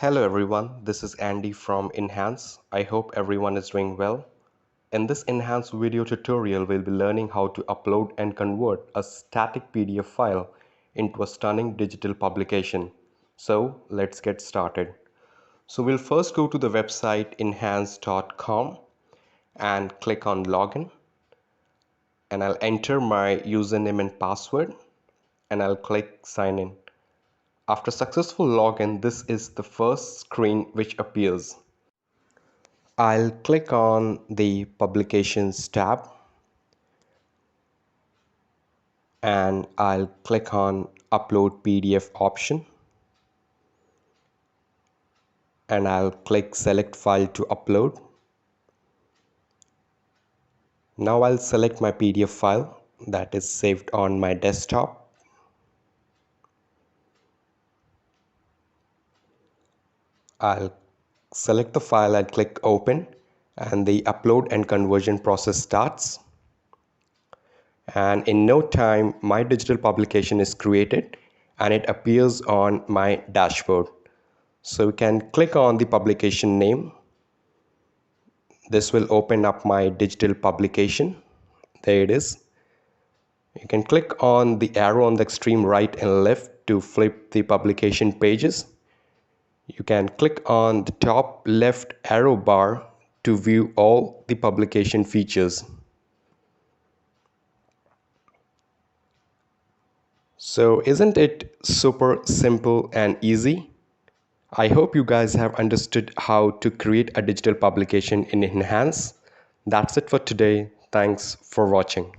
Hello everyone, this is Andy from Enhance. I hope everyone is doing well. In this Enhance video tutorial, we'll be learning how to upload and convert a static PDF file into a stunning digital publication. So let's get started. So we'll first go to the website enhance.com and click on login, and I'll enter my username and password and I'll click sign in. After successful login, this is the first screen which appears. I'll click on the Publications tab and I'll click on Upload PDF option and I'll click Select File to upload. Now I'll select my PDF file that is saved on my desktop. I'll select the file and click Open, and the upload and conversion process starts. And in no time, my digital publication is created and it appears on my dashboard. So we can click on the publication name. This will open up my digital publication. There it is. You can click on the arrow on the extreme right and left to flip the publication pages. You can click on the top left arrow bar to view all the publication features. So isn't it super simple and easy? I hope you guys have understood how to create a digital publication in Enhance. That's it for today. Thanks for watching.